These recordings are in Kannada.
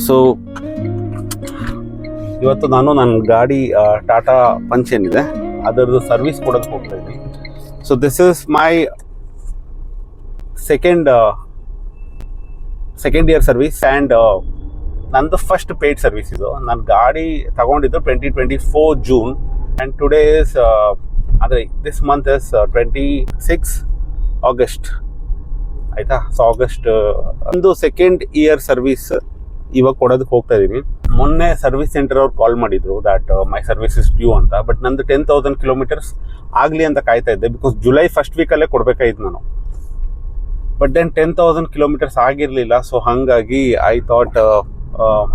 ಸೊ ಇವತ್ತು ನಾನು ನನ್ನ ಗಾಡಿ ಟಾಟಾ ಪಂಚ್ ಏನಿದೆ ಅದರದ್ದು ಸರ್ವಿಸ್ ಕೊಡೋದಕ್ಕೆ ಹೋಗ್ತಾ ಇದ್ದೀನಿ. So this is my second year service and ನಂದು ಫಸ್ಟ್ ಪೇಯ್ಡ್ ಸರ್ವಿಸ್ ಇದು. ನನ್ನ ಗಾಡಿ ತಗೊಂಡಿದ್ದು 2024 ಜೂನ್ ಆ್ಯಂಡ್ ಟುಡೇ ಇಸ್ ಅಂದರೆ ದಿಸ್ ಮಂತ್ ಇಸ್ 26 ಆಗಸ್ಟ್ ಆಯಿತಾ. ಸೊ ಆಗಸ್ಟ್ ಒಂದು ಸೆಕೆಂಡ್ ಇಯರ್ ಸರ್ವಿಸ್ ಇವಾಗ ಕೊಡೋದಕ್ಕೆ ಹೋಗ್ತಾ ಇದ್ದೀನಿ. ಮೊನ್ನೆ ಸರ್ವಿಸ್ ಸೆಂಟರ್ ಅವ್ರು ಕಾಲ್ ಮಾಡಿದ್ರು that my service is due ಅಂತ. ಬಟ್ ನಂದು 10,000 ಕಿಲೋಮೀಟರ್ಸ್ ಆಗಲಿ ಅಂತ ಕಾಯ್ತಾ ಇದ್ದೆ, ಬಿಕಾಸ್ ಜುಲೈ ಫಸ್ಟ್ ವೀಕಲ್ಲೇ ಕೊಡಬೇಕಾಯ್ತು ನಾನು. ಬಟ್ ದೆನ್ 10,000 ಕಿಲೋಮೀಟರ್ಸ್ ಆಗಿರಲಿಲ್ಲ. ಸೊ ಹಾಗಾಗಿ I thought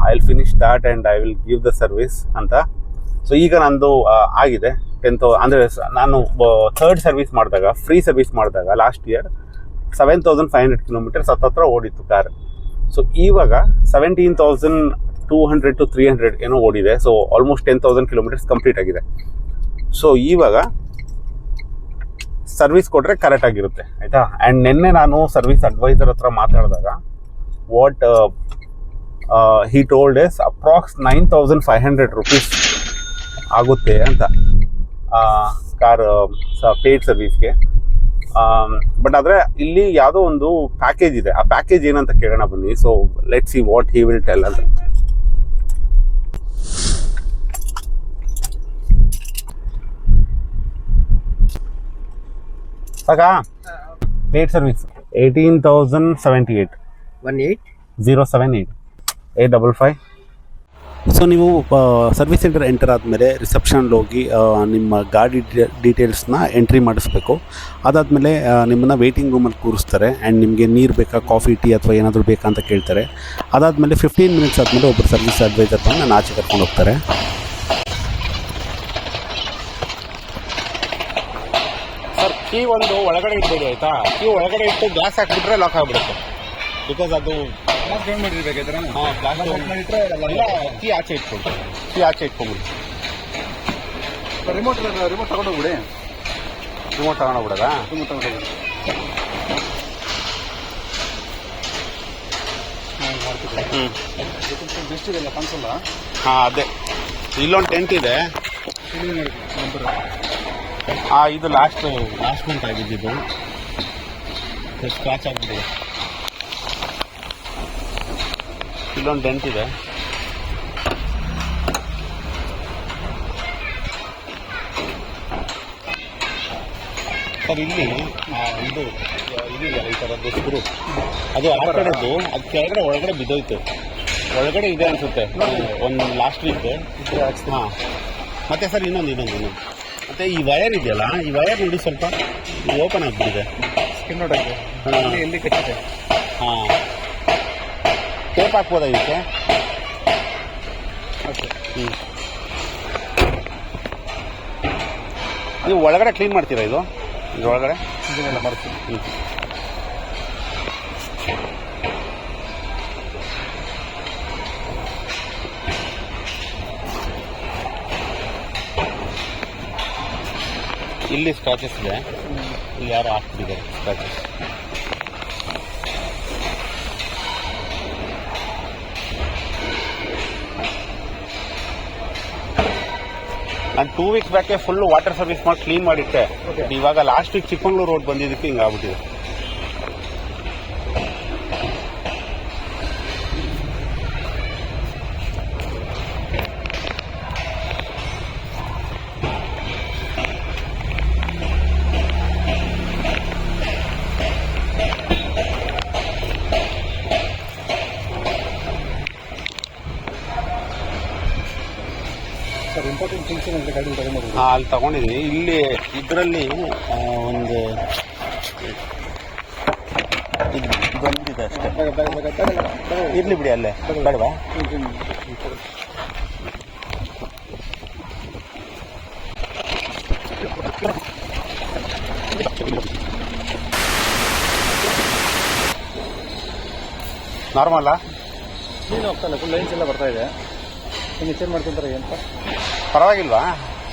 I will finish that and I will give the service ಅಂತ. ಸೊ ಈಗ ನಂದು ಆಗಿದೆ 10,000. ಅಂದರೆ ನಾನು ಥರ್ಡ್ ಸರ್ವಿಸ್ ಮಾಡಿದಾಗ, ಫ್ರೀ ಸರ್ವಿಸ್ ಮಾಡಿದಾಗ ಲಾಸ್ಟ್ ಇಯರ್ 7,500 ಕಿಲೋಮೀಟರ್ಸ್ ಹತ್ತತ್ರ ಓಡಿತ್ತು ಕಾರ್. ಸೊ ಇವಾಗ 17,200 to 300 ಏನೋ ಓಡಿದೆ. ಸೊ ಆಲ್ಮೋಸ್ಟ್ 10,000 ಕಿಲೋಮೀಟರ್ಸ್ ಕಂಪ್ಲೀಟ್ ಆಗಿದೆ. ಸೊ ಇವಾಗ ಸರ್ವಿಸ್ ಕೊಟ್ಟರೆ ಕರೆಕ್ಟ್ ಆಗಿರುತ್ತೆ ಆಯಿತಾ. ಆ್ಯಂಡ್ ನಿನ್ನೆ ನಾನು ಸರ್ವಿಸ್ ಅಡ್ವೈಸರ್ ಹತ್ರ ಮಾತಾಡಿದಾಗ what he told is approx 9,500 rupees ಆಗುತ್ತೆ ಅಂತ ಕಾರ್ ಪೇಯ್ಡ್ ಸರ್ವಿಸ್ಗೆ. ಬಟ್ ಆದರೆ ಇಲ್ಲಿ ಯಾವುದೋ ಒಂದು ಪ್ಯಾಕೇಜ್ ಇದೆ. ಆ ಪ್ಯಾಕೇಜ್ ಏನಂತ ಕೇಳೋಣ ಬನ್ನಿ. So let see what he will tell ಅಂತ. ಸಾಕಾ ಪೇಯ್ಡ್ ಸರ್ವಿಸ್ 18,078 078 855. ಸೊ ನೀವು ಸರ್ವಿಸ್ ಸೆಂಟರ್ ಎಂಟರ್ ಆದಮೇಲೆ ರಿಸೆಪ್ಷನಲ್ಲಿ ಹೋಗಿ ನಿಮ್ಮ ಗಾಡಿ ಡೀಟೇಲ್ಸ್ನ ಎಂಟ್ರಿ ಮಾಡಿಸ್ಬೇಕು. ಅದಾದಮೇಲೆ ನಿಮ್ಮನ್ನು ವೆಯ್ಟಿಂಗ್ ರೂಮಲ್ಲಿ ಕೂರಿಸ್ತಾರೆ ಆ್ಯಂಡ್ ನಿಮಗೆ ನೀರು ಬೇಕಾ, ಕಾಫಿ, ಟೀ ಅಥವಾ ಏನಾದರೂ ಬೇಕಾ ಅಂತ ಕೇಳ್ತಾರೆ. ಅದಾದಮೇಲೆ 15 ಮಿನಿಟ್ಸ್ ಆದಮೇಲೆ ಒಬ್ಬರು ಸರ್ವಿಸ್ ಅಡ್ವೈಸರ್ ಬಂದು ನಾನು ಆಚೆ ಕರ್ಕೊಂಡು ಹೋಗ್ತಾರೆ. ಸರ್ ಕೀ ಒಂದು ಒಳಗಡೆ ಇಟ್ಬೇಡಿ ಆಯಿತಾ. ಕೀ ಒಳಗಡೆ ಇಟ್ಟು ಗ್ಲಾಸ್ ಹಾಕಿಬಿಟ್ರೆ ಲಾಕ್ ಆಗಿಬಿಡುತ್ತೆ. ಬಿಕಾಸ್ ಅದು ಜಾಯಿನ್ ಮಾಡಿರ್ಬೇಕಾದ್ರೆ ಕೀ ಆಚೆ ಇಟ್ಕೊಂಡು ಇಟ್ಕೊಂಡ್ಬಿಡಿ. ರಿಮೋಟ್ ತಗೊಂಡೋಗ್ಬಿಡಿ. ರಿಮೋಟ್ ತಗೊಂಡೋಗ್ಬಿಡೋದಾ? ರಿಮೋಟ್ ತಗೊಂಡೋಗ್ಬಿಡಿ. ಬೆಸ್ಟ್ ಇದೆಲ್ಲ ಕಾಣಿಸಲ್ಲ. ಹಾಂ ಅದೇ ಇಲ್ಲೊಂದು ಟೆಂಟ್ ಇದೆ. ಇದು ಲಾಸ್ಟ್ ಮಂತ್ ಆಗಿದ್ದು ಸ್ಕ್ರಾಚ್ ಆಗಿದೆ. ಇಲ್ಲೊಂದು ಡೆಂಟ್ ಇದೆ. ಸರ್ ಇಲ್ಲಿ ಇದು ಇದೆಯಲ್ಲ ಈ ಥರದ್ದು ಸ್ಕ್ರೂ, ಅದು ಆ ಕಡೆದು ಅದು ಕೆಳಗಡೆ ಒಳಗಡೆ ಬಿದ್ದೋಯ್ತು. ಒಳಗಡೆ ಇದೆ ಅನಿಸುತ್ತೆ ಒಂದು ಲಾಸ್ಟ್ ವೀಕ್. ಹಾಂ ಮತ್ತೆ ಸರ್ ಇನ್ನೊಂದು ಮತ್ತು ಈ ವಯರ್ ಇದೆಯಲ್ಲ, ಈ ವಯರ್ ನೋಡಿ ಸ್ವಲ್ಪ ಓಪನ್ ಆಗಿಬಿಟ್ಟಿದೆ. ಸ್ಕಿನ್ ಔಟ್ ಆಗಿದೆ. ಎಲ್ಲಿ ಕಟ್ಟಿದೆ? ಹಾಂ ಟೇಪ್ ಹಾಕ್ಬೋದಾ ಇದಕ್ಕೆ? ನೀವು ಒಳಗಡೆ ಕ್ಲೀನ್ ಮಾಡ್ತೀರಾ ಇದು? ಒಳಗಡೆ ಇದನ್ನೆಲ್ಲ ಮಾಡ್ತೀನಿ. ಇಲ್ಲಿ ಸ್ಕ್ರಾಚಸ್ ಇದೆ. ಇಲ್ಲಿ ಯಾರು ಹಾಕ್ತಿದ್ದಾರೆ ಸ್ಕ್ರಾಚಸ್. ನಾನು 2 ವೀಕ್ಸ್ ಬ್ಯಾಕೆ ಫುಲ್ಲು ವಾಟರ್ ಸರ್ವಿಸ್ ಮಾಡಿ ಕ್ಲೀನ್ ಮಾಡಿಟ್ಟೆ. ಇವಾಗ ಲಾಸ್ಟ್ ವೀಕ್ ಚಿಕ್ಕಮಂಗ್ಳೂರು ರೋಡ್ ಬಂದಿದ್ದಕ್ಕೆ ಹಿಂಗೆ ಆಗ್ಬಿಟ್ಟಿದೆ. ಇಂಪಾರ್ಟೆಂಟ್ ಥಿಂಗ್ಸ್ ಗಾಡಿ ತಗೊಂಡು ಅಲ್ಲಿ ತಗೊಂಡಿದ್ದೀನಿ. ಇಲ್ಲಿ ಇದರಲ್ಲಿ ಒಂದು ಬಂದಿದೆ ಅಷ್ಟೇ. ಇರಲಿ ಬಿಡಿ, ಅಲ್ಲೇ ಬೇಡವಾ? ನಾರ್ಮಲ್ಲ ನೀನು ಹೋಗ್ತಾಯಿಲ್ಲ, ಫುಲ್ ಲೈನ್ಸ್ ಎಲ್ಲ ಬರ್ತಾ ಇದೆ. ಹಿಂಗೆ ಚೇಂಜ್ ಮಾಡ್ಕೊಂತಾರೆ ಅಂತ ಪರವಾಗಿಲ್ವಾ?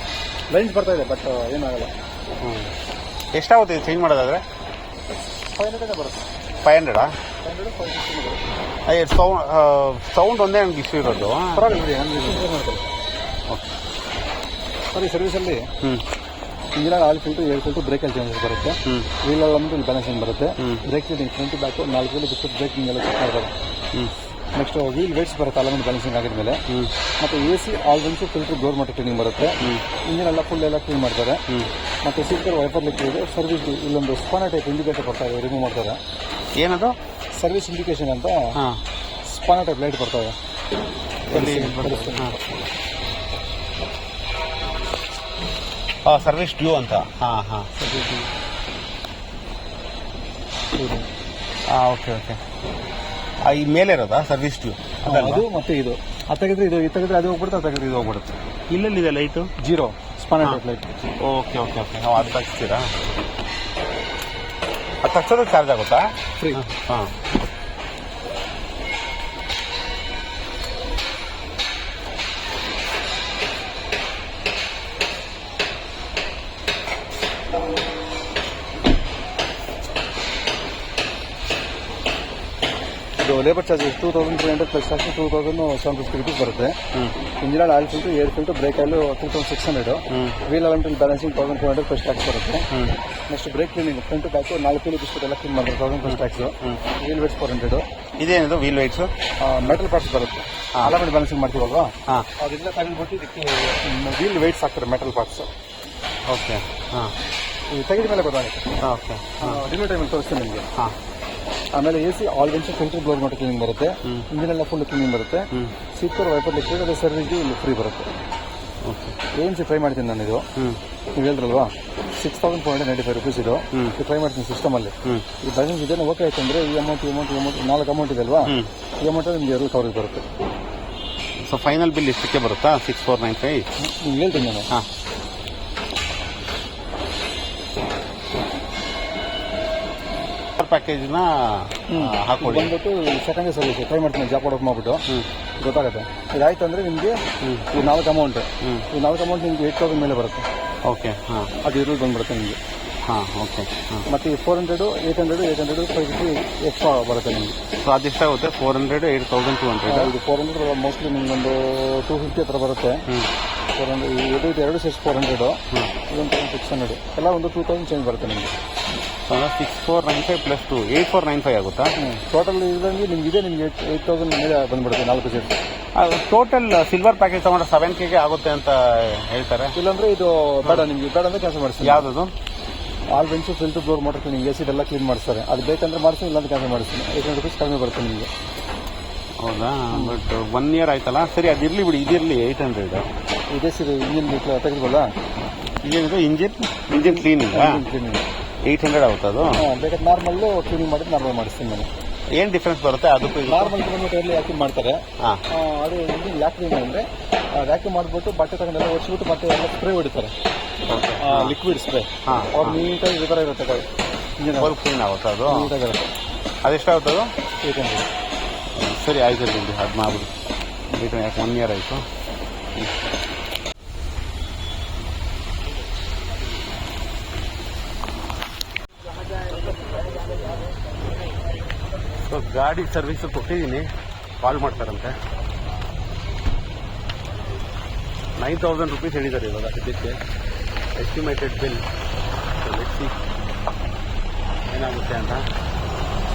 ಲೈನ್ಸ್ ಬರ್ತಾ ಇದೆ, ಬಟ್ ಏನಾಗಲ್ಲ. ಎಷ್ಟಾಗುತ್ತೆ ಚೇಂಜ್ ಮಾಡೋದಾದರೆ? 500 ಬರುತ್ತೆ. 500 500 550 ಅಯ್ಯ ಸೌಂಡ್ ಒಂದೇ ನನಗೆ ಇಶ್ಯೂ ಇರೋದು. ಪರವಾಗಿಲ್ಲ ನಾನು ರಿಸೀವ್ ಮಾಡ್ತಾರೆ. ಸರಿ, ಸರ್ವಿಸಲ್ಲಿ engine oil filter, air filter, ಬ್ರೇಕಲ್ಲಿ ಚೇಂಜಸ್ ಬರುತ್ತೆ. ವೀಲಲ್ಲಿ ಒಂದು ಇಲ್ಲಿ ಬ್ಯಾಲೆನ್ಸಿಂಗ್ ಬರುತ್ತೆ. Brake fitting front back 4 wheel ಬಿಟ್ಟು ಬ್ರೇಕಿಂಗ್ ಎಲ್ಲ ಚೆಕ್ ಮಾಡ್ತಾರೆ. ನೆಕ್ಸ್ಟ್ ವೀಲ್ ವೇಟ್ಸ್ ಬರುತ್ತೆ ಅಲ್ಲೊಂದು ಬ್ಯಾಲೆನ್ಸಿಂಗ್ ಆಗಿದ್ಮೇಲೆ. ಮತ್ತು ಎ ಸಿ ಆಲ್ವೆನ್ಸು ಫಿಲ್ಟರ್ ಡೋರ್ ಮಟ್ಟ ಕ್ಲೀನಿಂಗ್ ಬರುತ್ತೆ. ಇಂಜಿನ್ ಎಲ್ಲ ಫುಲ್ ಎಲ್ಲ ಕ್ಲೀನ್ ಮಾಡ್ತಾರೆ. ಮತ್ತು ಸೀಟರ್ ವೈಪರ್ ಲಿಕ್ವಿಡ್ ಸರ್ವಿಸ್ ಇಲ್ಲೊಂದು ಸ್ಪಾನರ್ ಟೈಪ್ ಇಂಡಿಕೇಟರ್ ಬರ್ತಾರೆ, ರಿಮೂವ್ ಮಾಡ್ತಾರೆ. ಏನದು ಸರ್ವಿಸ್ ಇಂಡಿಕೇಶನ್ ಅಂತ ಸ್ಪಾನರ್ ಟೈಪ್ ಲೈಟ್ ಬರ್ತವೆ. ಸರ್ವಿಸ್ ಡ್ಯೂ ಅಂತ. Okay okay. ಈ ಮೇಲೆ ಇರೋದಾ ಸರ್ವಿಸ್ ಡ್ಯೂ? ಅದು ಮತ್ತೆ ಇದು ತೆಗೆದ್ರೆ ಇದು ತೆಗೆದ್ರೆ ಅದು ಹೋಗ್ಬಿಡುತ್ತೆ, ಅದು ತೆಗೆದ್ರೆ ಇದು ಹೋಗ್ಬಿಡುತ್ತೆ. ಇಲ್ಲಲ್ಲಿದೆ light zero spanner type light. Okay okay okay. ನಾವು ಅದು ತಗ್ಸ್ತೀರಾ? ಅದು ತಗ್ಸೋದಕ್ಕೆ ಚಾರ್ಜ್ ಆಗುತ್ತಾ? ಫ್ರೀ. ಹಾಂ. ಇದು labour charges 2300 plus tax 2750 rupees ಬರುತ್ತೆ. Engine oil filter, air filter, brake oil 2600. Wheel ಅಲಂಟ್ರಿ ಬ್ಯಾಲೆನ್ಸಿಂಗ್ 1400 ಪ್ಲಸ್ ಟ್ಯಾಕ್ಸ್ ಬರುತ್ತೆ. Next brake cleaning front back 4 wheel biscuit ಎಲ್ಲ ಕ್ಲೀನ್ ಮಾಡಿದ್ರೆ 1000 ಪ್ಲಸ್ ಟ್ಯಾಕ್ಸ್. Wheel weights 400. ಇದೇನಿದು ವೀಲ್ ವೇಟ್ಸು? ಮೆಟಲ್ ಪಾರ್ಟ್ಸ್ ಬರುತ್ತೆ. ಅಲಮೆಂಟ್ ಬ್ಯಾಲೆನ್ಸಿಂಗ್ ಮಾಡ್ತೀವಲ್ವಾ, ಅದೆಲ್ಲ ತಗೊಂಡ್ಬಿಟ್ಟು ಇದಕ್ಕೆ ವೀಲ್ ವೇಟ್ಸ್ ಹಾಕ್ತಾರೆ, ಮೆಟಲ್ ಪಾರ್ಟ್ಸ್. ಓಕೆ. ಹಾಂ. ಇದು ತೆಗೆದ ಮೇಲೆ ಗೊತ್ತಾಗುತ್ತೆ. ಓಕೆ. ಡಿಲಿವರಿ ಟೈಮಲ್ಲಿ ತೋರಿಸ್ತೀನಿ ನಿಮಗೆ. ಹಾಂ. ಆಮೇಲೆ ಎ ಸಿ ಆಲ್ವೆನ್ಸ್ ಫಿಲ್ಟರ್ ಬ್ಲೋರ್ ಮಟ್ಟ ಕ್ಲೀನಿಂಗ್ ಬರುತ್ತೆ. ಇಂಜಿನ್ ಎಲ್ಲ ಫುಲ್ ಕ್ಲೀನಿಂಗ್ ಬರುತ್ತೆ. ಸೀಕರ್ ವೈಪರ್ ಲಿಕ್ವಿಡ್ ಅದೇ ಸರ್ವಿಸ್ಗೆ ಇಲ್ಲಿ ಫ್ರೀ ಬರುತ್ತೆ. ಓಕೆ. ANC ಟ್ರೈ ಮಾಡ್ತೀನಿ ನಾನು. ಇದು ನೀವು ಹೇಳಿದ್ರಲ್ವಾ 6495 rupees ಇದು ಟ್ರೈ ಮಾಡ್ತೀನಿ ಸಿಸ್ಟಮಲ್ಲಿ. ಈ ಬ್ಯಾಲೆನ್ಸ್ ಇದೇನು ಓಕೆ ಆಯ್ತು ಅಂದರೆ ಈ ಅಮೌಂಟ್ 4 ಅಮೌಂಟ್ ಇದೆ ಅಲ್ವಾ, ಈ ಅಮೌಂಟ್ ನಿಮಗೆ 2 ಕವರೇಜ್ ಬರುತ್ತೆ. ಸೊ ಫೈನಲ್ ಬಿಲ್ ಇಷ್ಟಕ್ಕೆ ಬರುತ್ತಾ? 6495. ನೀವು ಹೇಳ್ತೀನಿ ನಾನು. ಹಾಂ. ಪ್ಯಾಕೇಜ್ನ ಹಾಕೊಳ್ಳಿ. ಬಂದ್ಬಿಟ್ಟು ಸೆಕೆಂಡ್ ಸರ್ವಿಸ್ ಟ್ರೈ ಮಾಡ್ತೀನಿ, ಜಾಬ್ ಕೊಡೋಕೆ ಮಾಡ್ಬಿಟ್ಟು ಗೊತ್ತಾಗುತ್ತೆ. ಇದಾಯ್ತು ಅಂದರೆ ನಿಮಗೆ ಈ 4 ಅಮೌಂಟ್, ಈ 4 ಅಮೌಂಟ್ ನಿಮಗೆ 8000 ಮೇಲೆ ಬರುತ್ತೆ. ಓಕೆ. ಹಾಂ. ಅದು ಇರೋದು ಬಂದ್ಬಿಡುತ್ತೆ ನಿಮಗೆ. ಹಾಂ. ಓಕೆ. ಹಾಂ. ಮತ್ತು ಈ 400, 800, 550 ಎಕ್ಸ್ಟ್ರಾ ಬರುತ್ತೆ ನಿಮಗೆ. ಸೊ ಅದೆಷ್ಟಾಗುತ್ತೆ? 400, 8200. ಇದು 400 ಮೋಸ್ಟ್ಲಿ ನಿಮಗೊಂದು 250 ಹತ್ರ ಬರುತ್ತೆ. 400 ಇದು 2 ಸೆಟ್ಸ್ 400, ಇದೊಂದು 600 ಎಲ್ಲ ಒಂದು 2000 ಚೇಂಜ್ ಬರುತ್ತೆ ನಿಮಗೆ. 6495 ಪ್ಲಸ್ 2 8495 ಆಗುತ್ತಾ? ಟೋಟಲ್ ಇದರಲ್ಲಿ ನಿಮ್ಗೆ ಇದೆ, ನಿಮಗೆ 8000 ಮೇಲೆ ಬಂದ್ಬಿಡುತ್ತೆ 4 ಸೆಟ್. ಟೋಟಲ್ ಸಿಲ್ವರ್ ಪ್ಯಾಕೇಜ್ ತಗೊಂಡ್ರೆ 7K ಆಗುತ್ತೆ ಅಂತ ಹೇಳ್ತಾರೆ. ಇಲ್ಲಾಂದ್ರೆ ಇದು ಬೇಡ, ನಿಮಗೆ ಬೇಡ ಅಂದರೆ ಕ್ಯಾನ್ಸಲ್ ಮಾಡಿಸ್ತೀನಿ. ಯಾವುದದು? ಆಲ್ವೆನ್ಸು filter blower motor cleaning, AC ಎಲ್ಲ ಕ್ಲೀನ್ ಮಾಡಿಸ್ತಾರೆ. ಅದು ಬೇಕಂದ್ರೆ ಮಾಡಿಸ್ತೀನಿ, ಇಲ್ಲಾಂದ್ರೆ ಕ್ಯಾನ್ಸಲ್ ಮಾಡಿಸ್ತೀನಿ. 800 rupees ಕಡಿಮೆ ಬರುತ್ತೆ ನಿಮಗೆ. ಹೌದಾ? ಬಟ್ 1 year ಆಯ್ತಲ್ಲ. ಸರಿ, ಅದಿರಲಿ ಬಿಡಿ, ಇದಿರಲಿ 800. ಇದೇ ಸರಿ ಇಂಜಿನ್ ತೆಗೆದುಕೊಳ್ಳ. ಇದೇನಿದು ಇಂಜಿನ್ ಕ್ಲೀನಿಂಗ್ 800 ಆಗುತ್ತೆ ಅದು? ಬೇಕಾದ್ರೆ ನಾರ್ಮಲ್ಲು ಕ್ಲೀನಿಂಗ್ ಮಾಡಿದ್ರೆ ನಾರ್ಮಲ್ ಮಾಡಿಸ್ತೀನಿ ನಾನು. ಏನು ಡಿಫ್ರೆನ್ಸ್ ಬರುತ್ತೆ ಅದಕ್ಕೂ? ನಾರ್ಮಲ್ ಬಂದ್ಬಿಟ್ಟು ಎಲ್ಲಿ ವ್ಯಾಕ್ಯೂಮ್ ಮಾಡ್ತಾರೆ. ಅದು ಇಂಜಿನ್ ವ್ಯಾಕ್ಯೂಮ್ ಅಂದರೆ ವ್ಯಾಕ್ಯೂಮ್ ಮಾಡಿಬಿಟ್ಟು ಬಟ್ಟೆ ತಗೊಂಡೆಲ್ಲ ಒರೆಸ್ಬಿಟ್ಟು ಮತ್ತೆ ಎಲ್ಲ ಸ್ಪ್ರೇ ಹೊಡಿತಾರೆ, ಲಿಕ್ವಿಡ್ ಸ್ಪ್ರೇ. ಅವ್ರು ನೀಟಾಗಿ ಈ ಥರ ಇರುತ್ತೆ ಇಂಜಿನ್ ಕ್ಲೀನ್ ಆಗುತ್ತೆ ಅದು? ನೀಟಾಗಿರುತ್ತೆ. ಅದೆಷ್ಟಾಗುತ್ತೆ ಅದು? 800. ಸರಿ, ಆಯ್ತು ಬಿಡಿ, ಅದು ಮಾಡ್ಬಿಡಿ. 1 year ಆಯಿತು. ಸೊ ಗಾಡಿ ಸರ್ವಿಸು ಕೊಟ್ಟಿದ್ದೀನಿ, ಕಾಲ್ ಮಾಡ್ತಾರಂತೆ. 9000 rupees ಹೇಳಿದ್ದಾರೆ ಇವಾಗ ಸದ್ಯಕ್ಕೆ ಎಸ್ಟಿಮೇಟೆಡ್ ಬಿಲ್. ಲೆಟ್ಸಿ ಏನಾಗುತ್ತೆ ಅಂತ.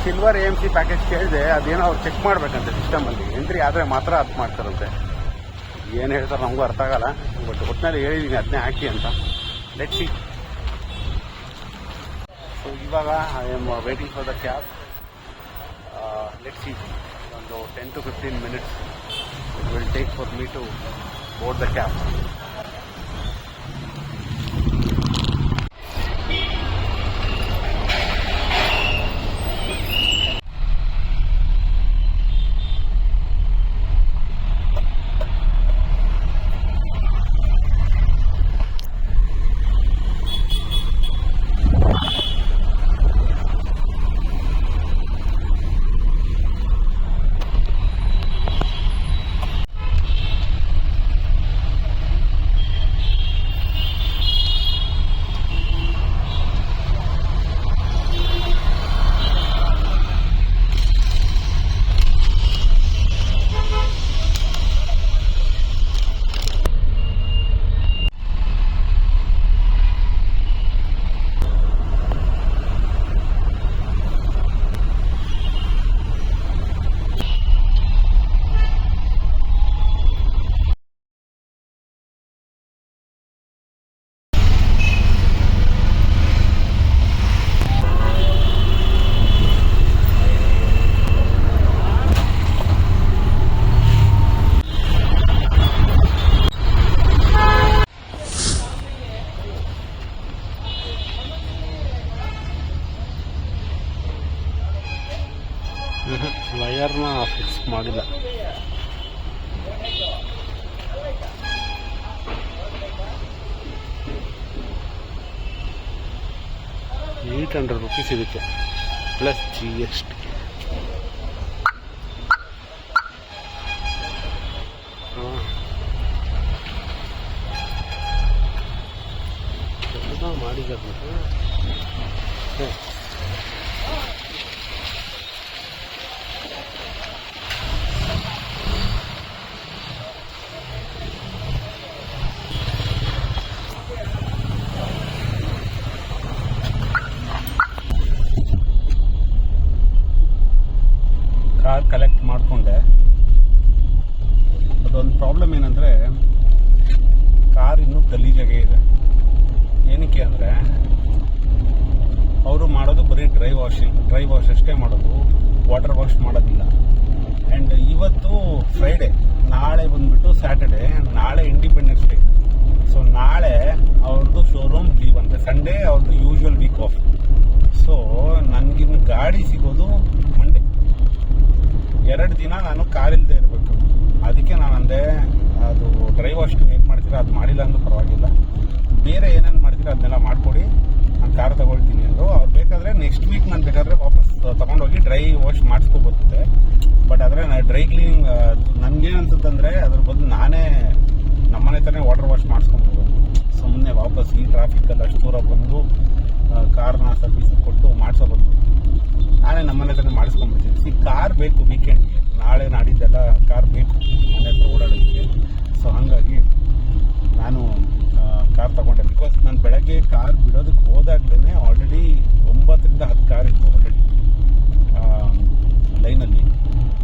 ಸಿಲ್ವರ್ AMC ಪ್ಯಾಕೇಜ್ ಕೇಳಿದೆ, ಅದೇನೋ ಅವ್ರು ಚೆಕ್ ಮಾಡಬೇಕಂತೆ ಸಿಸ್ಟಮಲ್ಲಿ. ಎಂಟ್ರಿ ಆದರೆ ಮಾತ್ರ ಅದು ಮಾಡ್ತಾರಂತೆ. ಏನು ಹೇಳ್ತಾರೆ ನಮಗೂ ಅರ್ಥ ಆಗಲ್ಲ, ಬಟ್ ಒಟ್ಟಿನಲ್ಲಿ ಹೇಳಿದ್ದೀನಿ ಅದನ್ನೇ ಹಾಕಿ ಅಂತ. ಲೆಟ್ಸಿ. ಸೊ ಇವಾಗ I am waiting for the cab. Let's see, ಒಂದು 10 to 15 minutes it will take for me to board the cab. 800 rupees ಇದಕ್ಕೆ ಪ್ಲಸ್ GST. ಮಾಡಿದ್ದಾರೆ ಕಾರ್ ಕಲೆಕ್ಟ್ ಮಾಡಿಕೊಂಡೆ. ಅದೊಂದು ಪ್ರಾಬ್ಲಮ್ ಏನಂದರೆ ಕಾರ್ ಇನ್ನೂ ಗಲೀಜಾಗೆ ಇದೆ. ಏನಕ್ಕೆ ಅಂದರೆ ಅವರು ಮಾಡೋದು ಬರೀ ಡ್ರೈ ವಾಶ್ ಅಷ್ಟೇ ಮಾಡೋದು, ವಾಟರ್ ವಾಶ್ ಮಾಡೋದಿಲ್ಲ. ಆ್ಯಂಡ್ ಇವತ್ತು ಫ್ರೈಡೇ, ನಾಳೆ ಬಂದುಬಿಟ್ಟು ಸ್ಯಾಟರ್ಡೇ, ನಾಳೆ ಇಂಡಿಪೆಂಡೆನ್ಸ್ ಡೇ. ಸೊ ನಾಳೆ ಅವ್ರದ್ದು ಶೋರೂಮ್ ಲೀವ್ ಅಂತೆ. ಸಂಡೇ ಅವ್ರದ್ದು ಯೂಶ್ವಲ್ ವೀಕ್ ಆಫ್. ಸೊ ನನಗಿನ್ನು ಗಾಡಿ ಸಿಗೋದು ಮಂಡೇ. 2 ದಿನ ನಾನು ಕಾರಿಲ್ಲದೆ ಇರಬೇಕು. ಅದಕ್ಕೆ ನಾನು ಅಂದೆ, ಅದು ಡ್ರೈ ವಾಶ್ ಏನು ಮಾಡ್ತೀರಾ ಅದು ಮಾಡಿಲ್ಲ ಅಂದ್ರೂ ಪರವಾಗಿಲ್ಲ, ಬೇರೆ ಏನೇನು ಮಾಡ್ತೀರಾ ಅದನ್ನೆಲ್ಲ ಮಾಡಿಕೊಡಿ, ನಾನು ಕಾರ್ ತೊಗೊಳ್ತೀನಿ ಅಂದರು. ಅವ್ರು ಬೇಕಾದರೆ ನೆಕ್ಸ್ಟ್ ವೀಕ್ ನಾನು ಬೇಕಾದರೆ ವಾಪಸ್ ತೊಗೊಂಡೋಗಿ ಡ್ರೈ ವಾಶ್ ಮಾಡಿಸ್ಕೊಬೋದಿದೆ. ಬಟ್ ಆದರೆ ನಾನು ಡ್ರೈ ಕ್ಲೀನಿಂಗ್ ನನಗೇನು ಅನ್ಸುತ್ತಂದರೆ ಅದ್ರ ಬದಲು ನಾನೇ ನಮ್ಮನೆ ಥರನೇ ವಾಟರ್ ವಾಶ್ ಮಾಡಿಸ್ಕೊಬೋದು. ಸುಮ್ಮನೆ ವಾಪಸ್ ಈ ಟ್ರಾಫಿಕಲ್ಲಿ ಅಷ್ಟು ದೂರ ಬಂದು ಕಾರ್ನ ಸರ್ವಿಸ್ ಕೊಟ್ಟು ಮಾಡಿಸೋಬೋದು. ನಾನೇ ನಮ್ಮನೆ ಥರನೇ ಮಾಡಿಸ್ಕೊಂಡ್ಬಿಡ್ತೀನಿ. ಕಾರ್ ಬೇಕು ವೀಕೆಂಡ್ಗೆ, ನಾಳೆ ನಾಡಿದ್ದೆಲ್ಲ ಕಾರ್ ಬೇಕು ಮನೆ ಹತ್ರ ಓಡಾಡೋದಕ್ಕೆ. ಸೊ ಹಾಗಾಗಿ ನಾನು ಕಾರ್ ತೊಗೊಂಡೆ. ಬಿಕಾಸ್ ನಾನು ಬೆಳಗ್ಗೆ ಕಾರ್ ಬಿಡೋದಕ್ಕೆ ಹೋದಾಗ್ಲೇ ಆಲ್ರೆಡಿ 9ರಿಂದ 10 ಕಾರ್ ಇತ್ತು ಆಲ್ರೆಡಿ ಲೈನಲ್ಲಿ.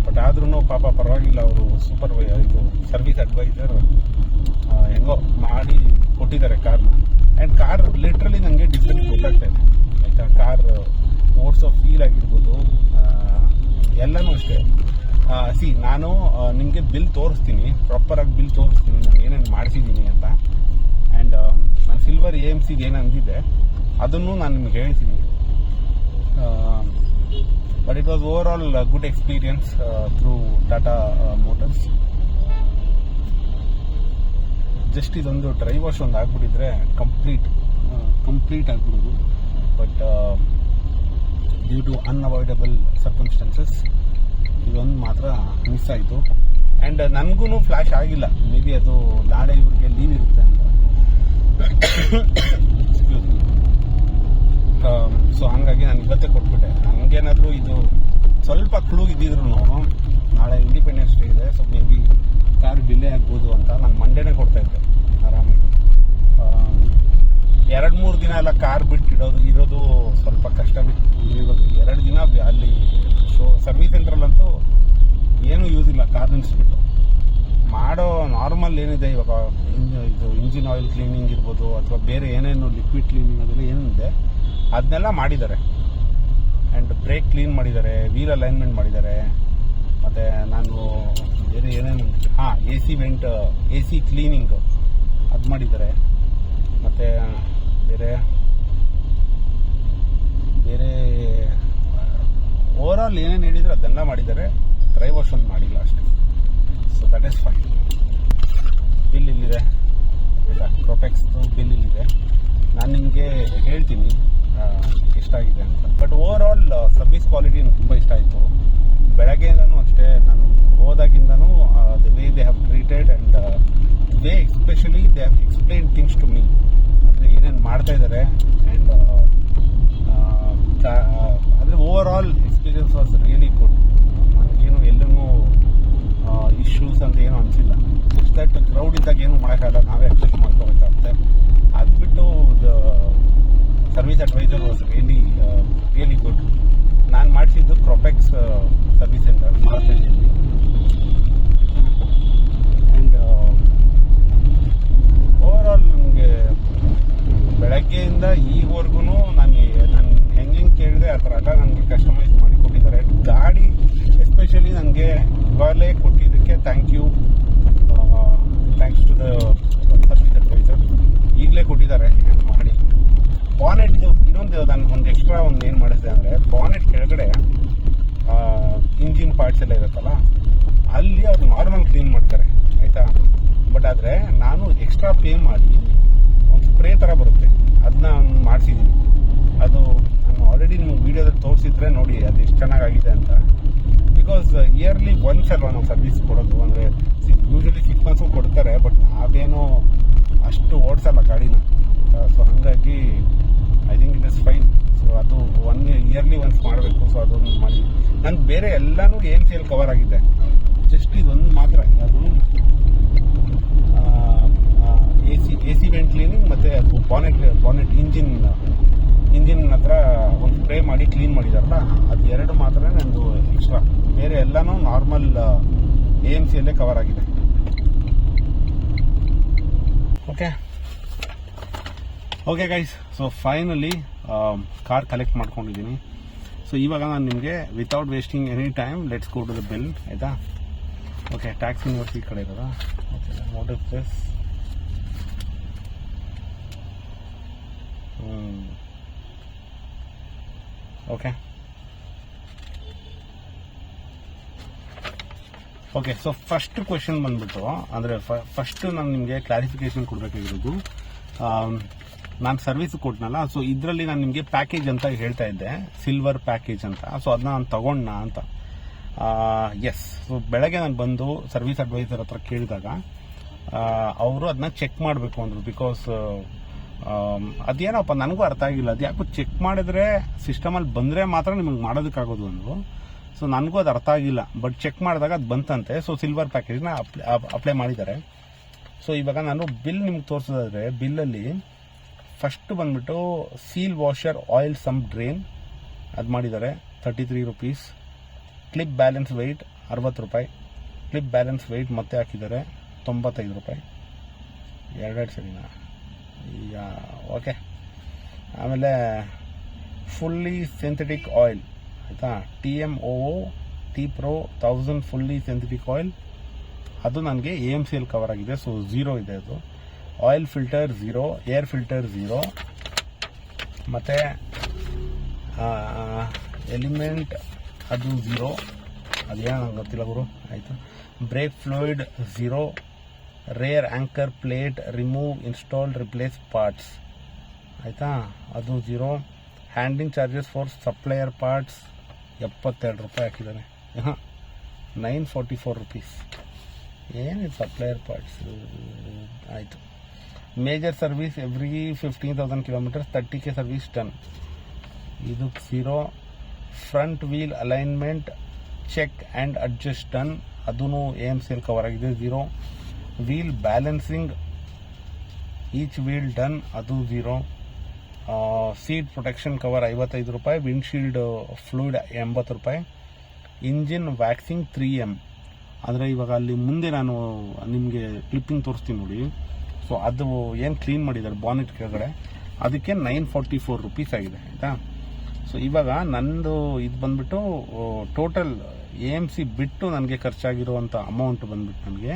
ಬಟ್ ಆದ್ರೂ ಪಾಪ ಪರವಾಗಿಲ್ಲ, ಅವರು ಇದು ಸರ್ವಿಸ್ ಅಡ್ವೈಸರ್ ಹೆಂಗೋ ಮಾಡಿ ಕೊಟ್ಟಿದ್ದಾರೆ ಕಾರ್ನ. ಆ್ಯಂಡ್ ಕಾರ್ ಲಿಟ್ರಲಿ ನನಗೆ ಡಿಫ್ರೆಂಟ್ ಗೊತ್ತಾಗ್ತಾ ಇದೆ ಆಯಿತಾ. ಕಾರ್ ಓಡಿಸೋ ಫೀಲ್ ಆಗಿರ್ಬೋದು, ಎಲ್ಲನೂ ಅಷ್ಟೇ. ನಾನು ನಿಮಗೆ ಬಿಲ್ ತೋರಿಸ್ತೀನಿ, ಪ್ರಾಪರಾಗಿ ಬಿಲ್ ತೋರಿಸ್ತೀನಿ ನಾನು ಏನೇನು ಮಾಡಿಸಿದ್ದೀನಿ ಅಂತ. ಆ್ಯಂಡ್ ನಾನು ಸಿಲ್ವರ್ AMCಗೆ ಏನು ಅಂದಿದ್ದೆ ಅದನ್ನು ನಾನು ನಿಮ್ಗೆ ಹೇಳ್ತೀನಿ. But it was overall good experience through Tata Motors. Just ಇದೊಂದು ಡ್ರೈ ವಾಶ್ ಒಂದು ಆಗಿಬಿಟ್ಟಿದ್ರೆ ಕಂಪ್ಲೀಟ್ ಆಗಿಬಿಡೋದು. But due to unavoidable circumstances ಇದೊಂದು ಮಾತ್ರ ಮಿಸ್ ಆಯಿತು. ಆ್ಯಂಡ್ ನನಗೂ ಫ್ಲ್ಯಾಶ್ ಆಗಿಲ್ಲ, ಮೇ ಬಿ ಅದು ನಾಳೆ ಇವ್ರಿಗೆ ಲೀವ್ ಇರುತ್ತೆ ಅಂತ. ಸೊ ಹಾಗಾಗಿ ನಾನು ಇವತ್ತೇ ಕೊಟ್ಬಿಟ್ಟೆ. ನನಗೇನಾದರೂ ಇದು ಸ್ವಲ್ಪ ಕ್ಲೂ ಇದ್ದಿದ್ರು ನಾಳೆ ಇಂಡಿಪೆಂಡೆನ್ಸ್ ಡೇ ಇದೆ, so may be car delay ಆಗ್ಬೋದು ಅಂತ ನಾನು ಮಂಡೇನೇ ಕೊಡ್ತಾಯಿದ್ದೆ ಆರಾಮಾಗಿ. 2-3 ದಿನ ಎಲ್ಲ ಕಾರ್ ಇರೋದು ಸ್ವಲ್ಪ ಕಷ್ಟ ಬಿಟ್ಟು. ಇವಾಗ 2 ದಿನ ಅಲ್ಲಿ ಸರ್ವಿಸ್ ಸೆಂಟ್ರಲ್ಲಂತೂ ಏನೂ ಯೂಸ್ ಇಲ್ಲ. ಕಾರ್ ನಿಲ್ಲಿಸ್ಬಿಟ್ಟು ಮಾಡೋ ನಾರ್ಮಲ್ ಏನಿದೆ ಇವಾಗ ಇದು ಇಂಜಿನ್ ಆಯಿಲ್ ಕ್ಲೀನಿಂಗ್ ಇರ್ಬೋದು ಅಥವಾ ಬೇರೆ ಏನೇನು ಲಿಕ್ವಿಡ್ ಕ್ಲೀನಿಂಗ್ ಅದೆಲ್ಲ ಏನಿದೆ ಅದನ್ನೆಲ್ಲ ಮಾಡಿದ್ದಾರೆ. ಆ್ಯಂಡ್ ಬ್ರೇಕ್ ಕ್ಲೀನ್ ಮಾಡಿದ್ದಾರೆ, ವೀಲ್ ಅಲೈನ್ಮೆಂಟ್ ಮಾಡಿದ್ದಾರೆ. ಮತ್ತು ನಾನು ಬೇರೆ ಏನೇನು AC ವೆಂಟ್ AC ಕ್ಲೀನಿಂಗು ಅದು ಮಾಡಿದ್ದಾರೆ. ಮತ್ತು ಬೇರೆ ಓವರಾಲ್ ಏನೇನು ಹೇಳಿದ್ರು ಅದೆಲ್ಲ ಮಾಡಿದ್ದಾರೆ. ಡ್ರೈ ವಾಶ್ ಒಂದು ಮಾಡಿಲ್ಲ ಅಷ್ಟೇ. So that is fine. Bill ಇಲ್ಲಿದೆ ಆಯಿತಾ, ಕ್ರೋಪೆಕ್ಸ್ದು ಬಿಲ್ ಇಲ್ಲಿದೆ. ನಾನು ನಿಮಗೆ ಹೇಳ್ತೀನಿ ಎಷ್ಟಾಗಿದೆ ಅಂತ. But overall service quality ನನಗೆ ತುಂಬ ಇಷ್ಟ ಆಯಿತು. ಬೆಳಗ್ಗೆಯಿಂದನೂ ಅಷ್ಟೇ, ನಾನು ಹೋದಾಗಿಂದನೂ the way they have treated and way especially they have explain things to me. ಅಂದರೆ ಏನೇನು ಮಾಡ್ತಾಯಿದ್ದಾರೆ. ಆ್ಯಂಡ್ ಅಂದರೆ overall experience was really good. ನನಗೇನು ಎಲ್ಲೂ ಇಶ್ಯೂಸ್ ಅಂತ ಏನೂ ಅನಿಸಿಲ್ಲ. ಜಸ್ಟ್ ದಟ್ ಕ್ರೌಡ್ ಇದ್ದಾಗ ಏನು ಮಾಡೋಕ್ಕಾಗಲ್ಲ, ನಾವೇ ಅಡ್ಜಸ್ಟ್ ಮಾಡ್ಕೋಬೇಕಾಗುತ್ತೆ. ಅದು ಬಿಟ್ಟು service advisor was really good. ನಾನು ಮಾಡಿಸಿದ್ದು ಕ್ರೋಪೆಕ್ಸ್ ಸರ್ವಿಸ್ ಸೆಂಟರ್ ಮಾರ್ಕೆಟಲ್ಲಿ. ಆ್ಯಂಡ್ ಓವರ್ ಆಲ್ ನನಗೆ ಬೆಳಗ್ಗೆಯಿಂದ ಈವರೆಗೂ ನಾನು ಹೆಂಗೆ ಕೇಳಿದೆ ಆ ಥರ ಎಲ್ಲ ನನಗೆ ಕಸ್ಟಮೈಸ್ ಮಾಡಿ ಕೊಟ್ಟಿದ್ದಾರೆ. ಗಾಡಿ ಎಸ್ಪೆಷಲಿ ನನಗೆ ಇವಾಗಲೇ ಕೊಟ್ಟಿದ್ದಕ್ಕೆ thanks to the service advisor. ಈಗಲೇ ಕೊಟ್ಟಿದ್ದಾರೆ ಮಾಡಿ. ಬಾನೆಟ್ದು ಇನ್ನೊಂದು ನಾನು ಒಂದು ಎಕ್ಸ್ಟ್ರಾ ಒಂದು ಏನು ಮಾಡಿದೆ ಅಂದರೆ, ಬಾನೆಟ್ ಕೆಳಗಡೆ ಇಂಜಿನ್ ಪಾರ್ಟ್ಸ್ ಎಲ್ಲ ಇರುತ್ತಲ್ಲ, ಅಲ್ಲಿ ಅವ್ರು ನಾರ್ಮಲ್ ಕ್ಲೀನ್ ಮಾಡ್ತಾರೆ ಆಯಿತಾ. ಬಟ್ ಆದರೆ ನಾನು ಎಕ್ಸ್ಟ್ರಾ ಪೇ ಮಾಡಿ ಒಂದು ಸ್ಪ್ರೇ ಥರ ಬರುತ್ತೆ, ಅದನ್ನ ಮಾಡಿಸಿದ್ದೀನಿ. ಅದು ನಾನು ನಿಮ್ಗೆ ವೀಡಿಯೋದಲ್ಲಿ ತೋರಿಸಿದ್ರೆ ನೋಡಿ ಅದು ಎಷ್ಟು ಚೆನ್ನಾಗಾಗಿದೆ ಅಂತ. ಬಿಕಾಸ್ ಇಯರ್ಲಿ ಒನ್ಸ್ ಅಲ್ವಾ ನಾವು ಸರ್ವಿಸ್ ಕೊಡೋದು, ಅಂದರೆ ಯೂಶಲಿ 6 months ಕೊಡ್ತಾರೆ, ಬಟ್ ನಾವೇನು ಅಷ್ಟು ಓಡಿಸಲ್ಲ ಗಾಡಿನ. ಸೊ ಹಾಗಾಗಿ I think it is fine. So ಅದು ಇಯರ್ಲಿ ಒನ್ಸ್ ಮಾಡಬೇಕು. ಸೊ ಅದೊಂದು ಮಾಡಿ ನಂಗೆ ಬೇರೆ ಎಲ್ಲನೂ AMCL ಕವರ್ ಆಗಿದೆ, ಜಸ್ಟ್ ಇದೊಂದು ಮಾತ್ರ, ಅದು AC ವೆಂಟ್ ಕ್ಲೀನಿಂಗ್ ಮತ್ತು ಅದು ಬಾನೆಟ್ ಇಂಜಿನ್ ಹತ್ರ ಒಂದು ಸ್ಪ್ರೇ ಮಾಡಿ ಕ್ಲೀನ್ ಮಾಡಿದಾರಲ್ಲ, ಅದು 2 ಮಾತ್ರ ನಂದು ಎಕ್ಸ್ಟ್ರಾ. ಬೇರೆ ಎಲ್ಲನೂ ನಾರ್ಮಲ್ AMCLೇ ಕವರ್ ಆಗಿದೆ. Okay guys, so finally car collect ಮಾಡ್ಕೊಂಡಿದ್ದೀನಿ. ಸೊ ಇವಾಗ ನಾನು ನಿಮಗೆ without wasting any time let's go to the bill, ಆಯಿತಾ? ಓಕೆ, ಟ್ಯಾಕ್ಸ್ ಇನ್ವರ್ಸ್ ಈ ಕಡೆ ಇರೋದಾ? Okay, motor plus okay. So first question ಬಂದ್ಬಿಟ್ಟು, ಅಂದರೆ ಫಸ್ಟ್ ನಾನು ನಿಮಗೆ ಕ್ಲಾರಿಫಿಕೇಶನ್ ಕೊಡಬೇಕಾಗಿರೋದು, ನಾನು ಸರ್ವಿಸ್ ಕೊಟ್ಟನಲ್ಲ, ಸೊ ಇದರಲ್ಲಿ ನಾನು ನಿಮಗೆ ಪ್ಯಾಕೇಜ್ ಅಂತ ಹೇಳ್ತಾ ಇದ್ದೆ, ಸಿಲ್ವರ್ ಪ್ಯಾಕೇಜ್ ಅಂತ. ಸೊ ಅದನ್ನ ನಾನು ತಗೊಂಡ ಅಂತ. ಎಸ್. ಸೊ ಬೆಳಗ್ಗೆ ನಾನು ಬಂದು ಸರ್ವಿಸ್ ಅಡ್ವೈಸರ್ ಹತ್ರ ಕೇಳಿದಾಗ ಅವರು ಅದನ್ನ ಚೆಕ್ ಮಾಡಬೇಕು ಅಂದರು. ಬಿಕಾಸ್ ಅದೇನಪ್ಪ ನನಗೂ ಅರ್ಥ ಆಗಿಲ್ಲ, ಅದು ಯಾಕೋ ಚೆಕ್ ಮಾಡಿದ್ರೆ ಸಿಸ್ಟಮಲ್ಲಿ ಬಂದರೆ ಮಾತ್ರ ನಿಮಗೆ ಮಾಡೋದಕ್ಕಾಗೋದು ಅಂದರು. ಸೊ ನನಗೂ ಅದು ಅರ್ಥ ಆಗಿಲ್ಲ, ಬಟ್ ಚೆಕ್ ಮಾಡಿದಾಗ ಅದು ಬಂತಂತೆ. ಸೊ ಸಿಲ್ವರ್ ಪ್ಯಾಕೇಜ್ನ ಅಪ್ಲೈ ಮಾಡಿದ್ದಾರೆ. ಸೊ ಇವಾಗ ನಾನು ಬಿಲ್ ನಿಮ್ಗೆ ತೋರಿಸೋದಾದ್ರೆ, ಬಿಲ್ಲಲ್ಲಿ ಫಸ್ಟ್ ಬಂದ್ಬಿಟ್ಟು seal washer oil sump drain ಅದು ಮಾಡಿದ್ದಾರೆ, 33 rupees. ಕ್ಲಿಪ್ ಬ್ಯಾಲೆನ್ಸ್ ವೆಯ್ಟ್ 60 ರೂಪಾಯಿ. ಕ್ಲಿಪ್ ಬ್ಯಾಲೆನ್ಸ್ ವೆಯ್ಟ್ ಮತ್ತೆ ಹಾಕಿದ್ದಾರೆ 95 ರೂಪಾಯಿ. 2 ಸರಿನಾ? ಓಕೆ. ಆಮೇಲೆ ಫುಲ್ಲಿ ಸಿಂಥೆಟಿಕ್ ಆಯಿಲ್, ಆಯಿತಾ? TMOO T-Pro 1000 fully synthetic oil, ಅದು ನನಗೆ AMCL ಕವರ್ ಆಗಿದೆ. ಸೊ 0 ಇದೆ ಅದು. ಆಯಿಲ್ ಫಿಲ್ಟರ್ 0, ಏರ್ ಫಿಲ್ಟರ್ 0, ಮತ್ತು ಎಲಿಮೆಂಟ್ ಅದು 0, ಅದೇನು ನಂಗೆ ಗೊತ್ತಿಲ್ಲ ಗುರು, ಆಯಿತು. Brake fluid 0, rear anchor plate remove install replace parts, ಆಯಿತಾ? ಅದು 0. Handling charges for supplier parts 72 ರೂಪಾಯಿ ಹಾಕಿದ್ದಾರೆ. 944 rupees. ಏನಿದೆ ಸಪ್ಲೈಯರ್ ಪಾರ್ಟ್ಸ್, ಆಯಿತು. Major service every 15,000 kilometers 30K service done, ಇದು 0. Front wheel alignment check and adjust done, ಅದೂ AMCL ಕವರ್ ಆಗಿದೆ, 0. Wheel balancing each wheel done, ಅದು 0. ಸೀಟ್ ಪ್ರೊಟೆಕ್ಷನ್ ಕವರ್ 55 ರೂಪಾಯಿ. ವಿಂಡ್ಶೀಲ್ಡ್ ಫ್ಲೂಯಿಡ್ 80 ರೂಪಾಯಿ. ಇಂಜಿನ್ ವ್ಯಾಕ್ಸಿಂಗ್ 3M, ಅಂದರೆ ಇವಾಗ ಅಲ್ಲಿ ಮುಂದೆ ನಾನು ನಿಮಗೆ ಕ್ಲಿಪ್ಪಿಂಗ್ ತೋರಿಸ್ತೀನಿ ನೋಡಿ. ಸೊ ಅದು ಏನು ಕ್ಲೀನ್ ಮಾಡಿದ್ದಾರೆ ಬಾನೆಟ್ ಕೆಳಗಡೆ, ಅದಕ್ಕೆ 944 rupees ಆಗಿದೆ, ಆಯಿತಾ? ಸೊ ಇವಾಗ ನಂದು ಇದು ಬಂದ್ಬಿಟ್ಟು ಟೋಟಲ್ AMC ಬಿಟ್ಟು ನನಗೆ ಖರ್ಚಾಗಿರುವಂಥ ಅಮೌಂಟ್ ಬಂದ್ಬಿಟ್ಟು ನನಗೆ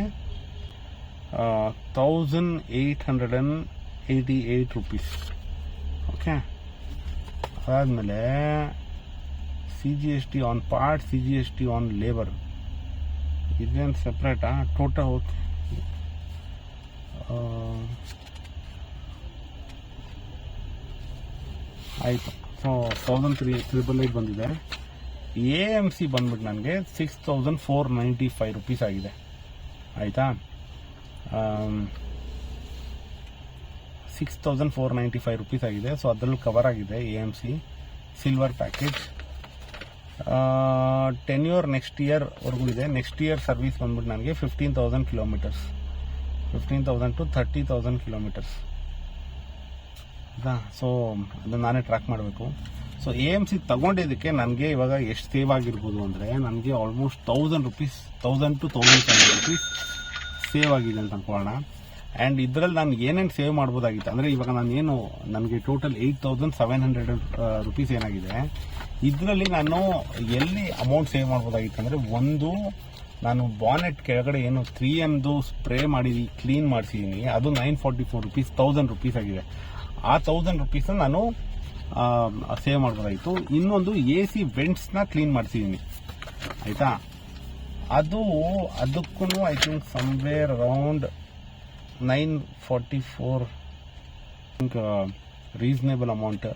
1888 rupees. ಓಕೆ. ಅದಾದಮೇಲೆ CGST on part, CGST on labour, ಇದೇನು ಸಪ್ರೇಟಾ? ಟೋಟಲ್ ಆಯಿತು. ಸೊ 1388 ಬಂದಿದೆ. AMC ಬಂದ್ಬಿಟ್ಟು ನನಗೆ 6495 rupees ಆಗಿದೆ, ಆಯಿತಾ? 6495 rupees ಆಗಿದೆ. ಸೊ ಅದರಲ್ಲಿ ಕವರ್ ಆಗಿದೆ AMC silver package. Tenure next ಇಯರ್ವರೆಗೂ ಇದೆ. ನೆಕ್ಸ್ಟ್ ಇಯರ್ ಸರ್ವಿಸ್ ಬಂದ್ಬಿಟ್ಟು ನನಗೆ 15,000 kilometers, 15,000 to 30,000 kilometers, ಆಯಿತಾ? ಸೊ ಅದನ್ನು ನಾನೇ ಟ್ರ್ಯಾಕ್ ಮಾಡಬೇಕು. ಸೊ AMC ತಗೊಂಡಿದ್ದಕ್ಕೆ ನನಗೆ ಇವಾಗ ಎಷ್ಟು ಸೇವ್ ಆಗಿರ್ಬೋದು ಅಂದರೆ, ನನಗೆ almost 1000 rupees, 1000 to 1700 rupees save ಆಗಿದೆ ಅಂತ ಅನ್ಕೊಳ್ಳೋಣ. ಆ್ಯಂಡ್ ಇದರಲ್ಲಿ ನಾನು ಏನೇನು ಸೇವ್ ಮಾಡ್ಬೋದಾಗಿತ್ತು ಅಂದರೆ, ಇವಾಗ ನಾನೇನು ನನಗೆ ಟೋಟಲ್ 8700 rupees ಏನಾಗಿದೆ, ಇದರಲ್ಲಿ ನಾನು ಎಲ್ಲಿ ಅಮೌಂಟ್ ಸೇವ್ ಮಾಡ್ಬೋದಾಗಿತ್ತು ಅಂದರೆ, ಒಂದು ನಾನು ಬಾನೆಟ್ ಕೆಳಗಡೆ ಏನು 3Mದು ಸ್ಪ್ರೇ ಮಾಡಿ ಕ್ಲೀನ್ ಮಾಡಿಸಿದ್ದೀನಿ, ಅದು 944 rupees, 1000 rupees ಆಗಿದೆ. ಆ 1000 rupees ನಾನು ಸೇವ್ ಮಾಡ್ಬೋದಾಗಿತ್ತು. ಇನ್ನೊಂದು AC ವೆಂಟ್ಸ್ನ ಕ್ಲೀನ್ ಮಾಡಿಸಿದ್ದೀನಿ, ಆಯಿತಾ? ಅದಕ್ಕೂ I think somewhere around 944 reasonable amount.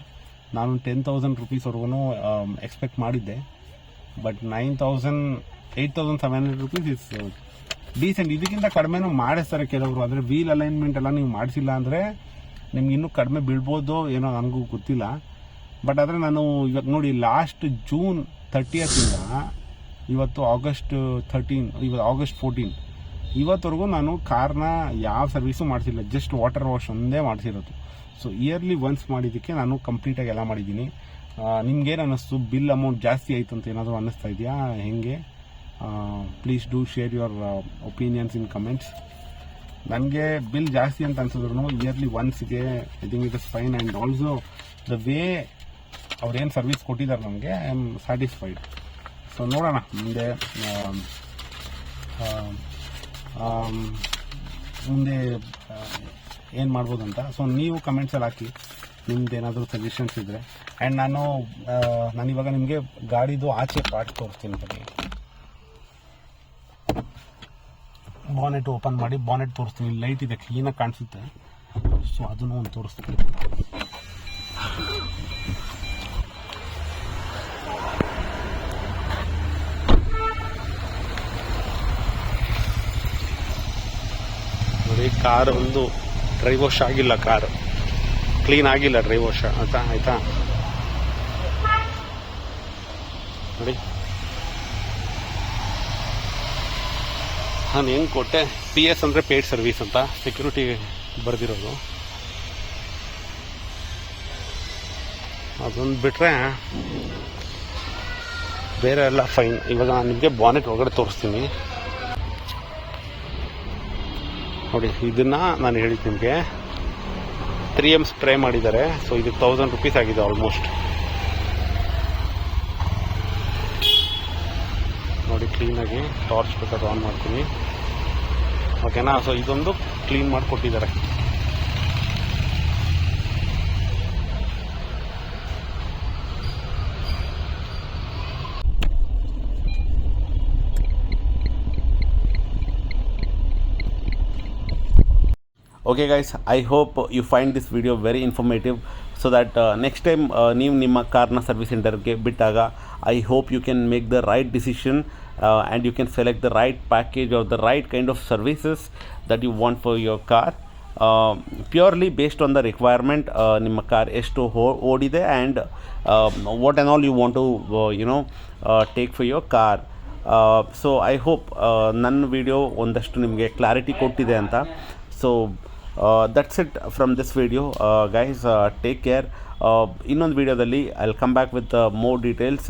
ನಾನು 10,000 ರುಪೀಸ್ವರೆಗೂ ಎಕ್ಸ್ಪೆಕ್ಟ್ ಮಾಡಿದ್ದೆ. But 8,700 rupees is decent. ಇದಕ್ಕಿಂತ ಕಡಿಮೆನೂ ಮಾಡಿಸ್ತಾರೆ ಕೆಲವರು. ಆದರೆ ವೀಲ್ ಅಲೈನ್ಮೆಂಟ್ ಎಲ್ಲ ನೀವು ಮಾಡಿಸಿಲ್ಲ ಅಂದರೆ ನಿಮ್ಗೆ ಇನ್ನೂ ಕಡಿಮೆ ಬೀಳ್ಬೋದು ಏನೋ, ನನಗೂ ಗೊತ್ತಿಲ್ಲ. ಬಟ್ ಆದರೆ ನಾನು ಇವಾಗ ನೋಡಿ, ಲಾಸ್ಟ್ ಜೂನ್ 30th ಇವತ್ತು August 13, ಇವತ್ತು August 14, ಇವತ್ತವರೆಗೂ ನಾನು ಕಾರ್ನ ಯಾವ ಸರ್ವಿಸು ಮಾಡಿಸಿಲ್ಲ. ಜಸ್ಟ್ ವಾಟರ್ ವಾಶ್ ಒಂದೇ ಮಾಡಿಸಿರೋದು. ಸೊ ಇಯರ್ಲಿ ಒನ್ಸ್ ಮಾಡಿದ್ದಕ್ಕೆ ನಾನು ಕಂಪ್ಲೀಟಾಗಿ ಎಲ್ಲ ಮಾಡಿದ್ದೀನಿ. ನಿಮ್ಗೇನು ಅನ್ನಿಸ್ತು? ಬಿಲ್ ಅಮೌಂಟ್ ಜಾಸ್ತಿ ಆಯಿತು ಅಂತ ಏನಾದರೂ ಅನ್ನಿಸ್ತಾ ಇದೆಯಾ? ಹೆಂಗೆ? Please do share your opinions in comments. ನನಗೆ ಬಿಲ್ ಜಾಸ್ತಿ ಅಂತ ಅನ್ಸಿದ್ರು ಇಯರ್ಲಿ ಒನ್ಸ್ಗೆ I think it is fine. And also the way ಅವ್ರೇನು ಸರ್ವಿಸ್ ಕೊಟ್ಟಿದ್ದಾರೆ ನನಗೆ, ಐ ಆಮ್ ಸ್ಯಾಟಿಸ್ಫೈಡ್. ಸೊ ನೋಡೋಣ ಮುಂದೆ ಏನು ಮಾಡ್ಬೋದು ಅಂತ. ಸೊ ನೀವು ಕಮೆಂಟ್ಸಲ್ಲಿ ಹಾಕಿ ನಿಮ್ದು ಏನಾದರೂ ಸಜೆಷನ್ಸ್ ಇದ್ದರೆ. ಆ್ಯಂಡ್ ನಾನಿವಾಗ ನಿಮಗೆ ಗಾಡಿದು ಆಚೆ ಪಾರ್ಟ್ ತೋರಿಸ್ತೀನಿ. ಬನ್ನಿ, ಬಾನೆಟ್ ಓಪನ್ ಮಾಡಿ ಬಾನೆಟ್ ತೋರಿಸ್ತೀನಿ. ಲೈಟ್ ಇದೆ, ಕ್ಲೀನಾಗಿ ಕಾಣಿಸುತ್ತೆ. ಸೊ ಅದನ್ನು ಒಂದು ತೋರಿಸ್ತೀನಿ. ನೋಡಿ, ಕಾರ್ ಒಂದು ಡ್ರೈ ವಾಶ್ ಆಗಿಲ್ಲ, ಕಾರ್ ಕ್ಲೀನ್ ಆಗಿಲ್ಲ ಡ್ರೈ ವಾಶ್ ಆಯ್ತಾ. ನೋಡಿ ನಾನು ಹೆಂಗೆ ಕೊಟ್ಟೆ. PS ಅಂದರೆ ಪೇಯ್ಡ್ ಸರ್ವಿಸ್ ಅಂತ ಸೆಕ್ಯೂರಿಟಿ ಬರೆದಿರೋದು. ಅದೊಂದು ಬಿಟ್ಟರೆ ಬೇರೆ ಎಲ್ಲ ಫೈನ್. ಇವಾಗ ನಾನು ನಿಮಗೆ ಬಾನೆಟ್ ಒಳಗಡೆ ತೋರಿಸ್ತೀನಿ. ನೋಡಿ, ಇದನ್ನು ನಾನು ಹೇಳಿದ್ದು ನಿಮಗೆ 3M ಸ್ಪ್ರೇ ಮಾಡಿದ್ದಾರೆ. ಸೊ ಇದು 1,000 ರುಪೀಸ್ ಆಗಿದೆ ಆಲ್ಮೋಸ್ಟ್. ನೋಡಿ, ಕ್ಲೀನಾಗಿ ಟಾರ್ಚ್ ಬೇಕಾದ್ರೆ ಆನ್ ಮಾಡ್ತೀನಿ. ಓಕೆನಾ? ಸೊ ಇದೊಂದು ಕ್ಲೀನ್ ಮಾಡಿಕೊಟ್ಟಿದ್ದಾರೆ. Okay guys, I hope you find this video very informative, so that next time ನೀವು ನಿಮ್ಮ ಕಾರ್ನ ಸರ್ವಿಸ್ ಸೆಂಟರ್ಗೆ ಬಿಟ್ಟಾಗ I hope you can make the right decision and you can select the right package or the right kind of services that you want for your car, purely based on the requirement. ನಿಮ್ಮ ಕಾರ್ ಎಷ್ಟು ಓಡಿದೆ and what and all you want to take for your car. So I hope ನನ್ನ ವಿಡಿಯೋ ಒಂದಷ್ಟು ನಿಮಗೆ ಕ್ಲಾರಿಟಿ ಕೊಟ್ಟಿದೆ ಅಂತ. So that's it from this video, guys. Take care. ಇನ್ನೊಂದು ವಿಡಿಯೋದಲ್ಲಿ I'll come back with more details.